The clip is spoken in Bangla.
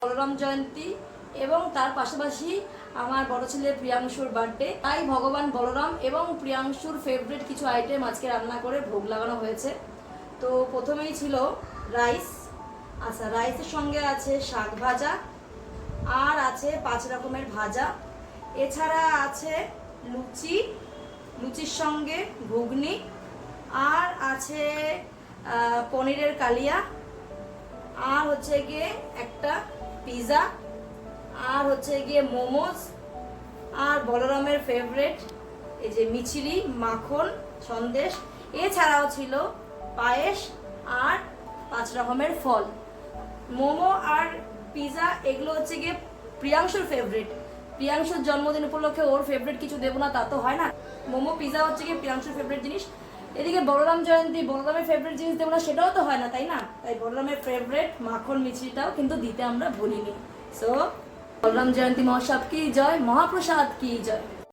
বলরাম জয়ন্তী এবং তার পাশাপাশি আমার বড় ছেলে প্রিয়াংশুর বার্থডে, তাই ভগবান বলরাম এবং প্রিয়াংশুর ফেভারিট কিছু আইটেম আজকে রান্না করে ভোগ লাগানো হয়েছে। তো প্রথমেই ছিল রাইস। আচ্ছা, রাইসের সঙ্গে আছে শাক ভাজা, আর আছে 5 রকমের ভাজা, এছাড়া আছে লুচি, লুচির সঙ্গে ঘুগনি, আর আছে পনিরের কালিয়া, আর হচ্ছে গিয়ে একটা পিৎজা, আর হচ্ছে গিয়ে মোমোজ, আর বলরামের ফেভারিট এই যে মিচিরি মাখন সন্দেশ, এছাড়াও ছিল পায়েস আর 5 রকমের ফল। মোমো আর পিৎজা এগুলো হচ্ছে গিয়ে প্রিয়াংশুর ফেভারিট। প্রিয়াংশুর জন্মদিন উপলক্ষে ওর ফেভারিট কিছু দেবো না তা তো হয় না। মোমো পিৎজা হচ্ছে গিয়ে প্রিয়াংশুর ফেভারিট জিনিস। এদিকে বলরাম জয়ন্তী, বলরামের ফেভারিট জিনিস দেবো না সেটাও তো হয় না, তাই না? তাই বলরামের ফেভারিট মাখন মিষ্টিটাও কিন্তু দিতে আমরা ভুলিনি। সো বলরাম জয়ন্তী মহোৎসব কি জয়, মহাপ্রসাদ কি জয়।